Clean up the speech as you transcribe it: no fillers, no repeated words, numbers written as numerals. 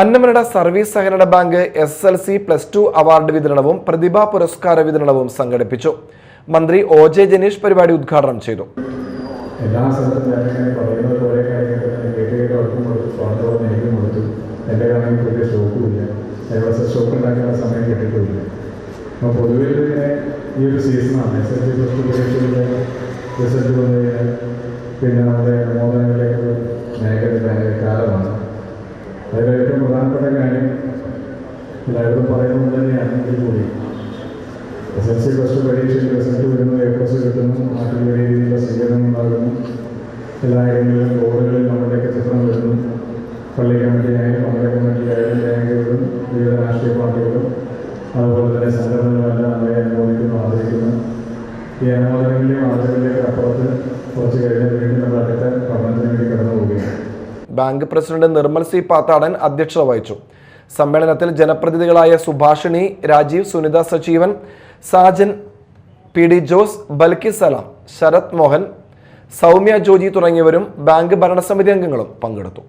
Annamanada service സഹകരണ bank SSLC +2 award വിതരണവും പ്രതിഭാ പുരസ്കാര വിതരണവും സംഘടിപ്പിച്ചു. മന്ത്രി OJ ജനീഷ് പരിപാടി ഉദ്ഘാടനം ചെയ്തു. എല്ലാ പൊതുവിൽ ഈ ഒരു സീസണാണ് പിന്നെ നമ്മുടെ മോദനങ്ങളിലേക്ക് കാലമാണ്. അതിൽ ഏറ്റവും പ്രധാനപ്പെട്ട കാര്യം എല്ലാവരും പറയുന്നത് തന്നെയാണെങ്കിൽ കൂടി SSLC +2 പരീക്ഷയിൽ റിസൾട്ട് വരുന്നു, A+ കിട്ടുന്നു, നാട്ടിൽ വലിയ രീതിയിലുള്ള സ്വീകരണം ഉണ്ടാകുന്നു. എല്ലായിടങ്ങളിലും ബോർഡുകളിൽ നമ്മുടെയൊക്കെ ചിത്രം വരുന്നു. പള്ളി കമ്മിറ്റിയായാലും മണ്ഡല കമ്മിറ്റിയായാലും ബാങ്കുകളും വിവിധ രാഷ്ട്രീയ പാർട്ടികളും അതുപോലെ തന്നെ സംഘടനകളെല്ലാം നമ്മളെ അനുമോദിക്കുന്നു, ആദരിക്കുന്നു. ഈ അനുമോദനങ്ങളിലെയും ആദരങ്ങളിലേക്ക് അപ്പുറത്ത് കുറച്ച് കഴിഞ്ഞാൽ വീണ്ടും നമ്മൾ അടുത്ത പഠനത്തിന് വേണ്ടി കടന്നു പോവുകയാണ്. Bank president Nirmal C. Pathadan അധ്യക്ഷത വഹിച്ചു. സമ്മേളനത്തിൽ ജനപ്രതിനിധികളായ സുഭാഷിണി, രാജീവ്, സുനിത സജീവൻ, സാജൻ, PD ജോസ്, ബൽക്കി സലാം, ശരത് മോഹൻ, സൗമ്യ ജോജി തുടങ്ങിയവരും ബാങ്ക് ഭരണസമിതി അംഗങ്ങളും പങ്കെടുത്തു.